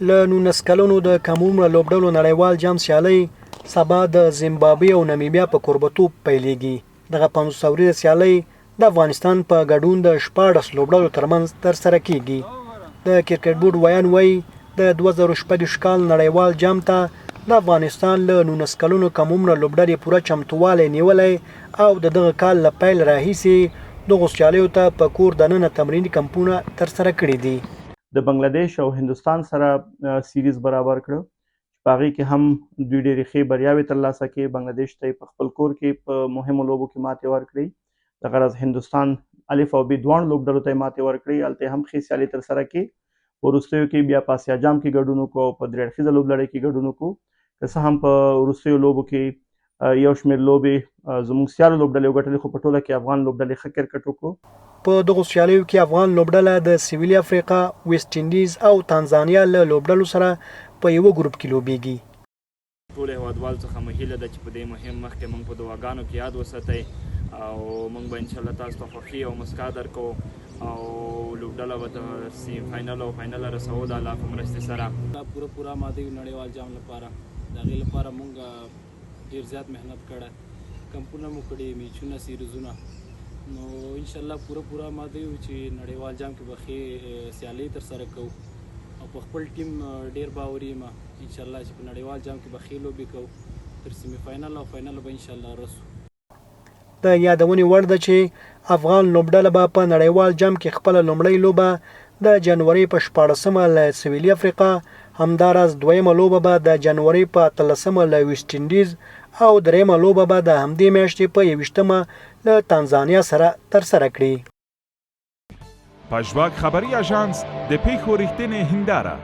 له 19 کلونو د کم عمره لوبډلو نړیوال جام سیالۍ سبا د زیمبابوې او نامیبیا په کوربتوب پیلېږي. دغه 500 ورځې سیالۍ د افغانستان په ګډون د 14 لوبډلو ترمنځ ترسره کیږي. د کرکټ بورډ ویان وایي د 2014 کال نړیوال جام ته د افغانستان له 19 کلونو کم عمره لوبډلې پوره چمتووالی نیولی او د دغه کال له پیل راهیسې دغو سیالیو ته په کور دننه تمریني کمپونه ترسره کړي دي. د بنگلاديش او هندوستان سره سیریز برابر کړ. په هغې کې هم دوی ډېرې ښې بریاوې ترلاسه کړې. بنگلاديش ته په خپل کور کې په مهمو لوبو کې ماتې ورکړې. دغه راز هندوستان الف او ب دواړو لوبډلو ته یې ماتې ورکړې. هلته هم ښې سیالۍ ترسره کړې. په وروستیو کې بیا په اسیا جام کې ګډون وکړو او په درې اړخیزه لوبلړۍ کې ګډون وکړو. که څه هم په وروستیو لوبو کې یو شمېر لوبې زموږ سیالو لوبډلې وګټلې، خو په ټوله کې افغان لوبډلې ښه کرکټ وکړو. په دغو سیالیو کې افغان لوبډله د سویلي افریقا، ویسټ انډیز او تانزانیا له لوبډلو سره په یوه ګروپ کې لوبیږي. ټولو هیوادوالو څخه مې هیله ده چې په دې مهم مخ کې موږ په دعاګانو کې یاد وساتئ او موږ به انشاءالله تاسو ته خوښي او مسکا درکو او لوبډله به تر سیم فاینل او فاینل رسوو د الله په مرستې سره. پوره ماده یو نړیوال جام لپاره د هغې لپاره موږ ډېر زیات محنت کړی، کمپونه مو کړي، میچونه، سیریزونه. نو انشاءالله پوره ماده یو چې نړیوال جام کې به ښې سیالۍ ترسره کوو او په خپل ټیم ډېر باوري یم انشاءالله چې په نړیوال جام کې به ښې لوبې کوو. تر سیمي فاینل او فاینل به انشاءالله رسو. د یادونې وړ ده چې افغان لوبډله به په نړیوال جام کې خپله لومړۍ لوبه د جنوري په 14مه له سویلي افریقا، همداراز دویمه لوبه به د جنوري په 13مه له ویسټ انډیز او دریمه لوبه به د همدې میاشتې په 21مه له تانزانیا سره ترسره کړي. پژواک خبري اژانس د پیښو ریښتینې هنداره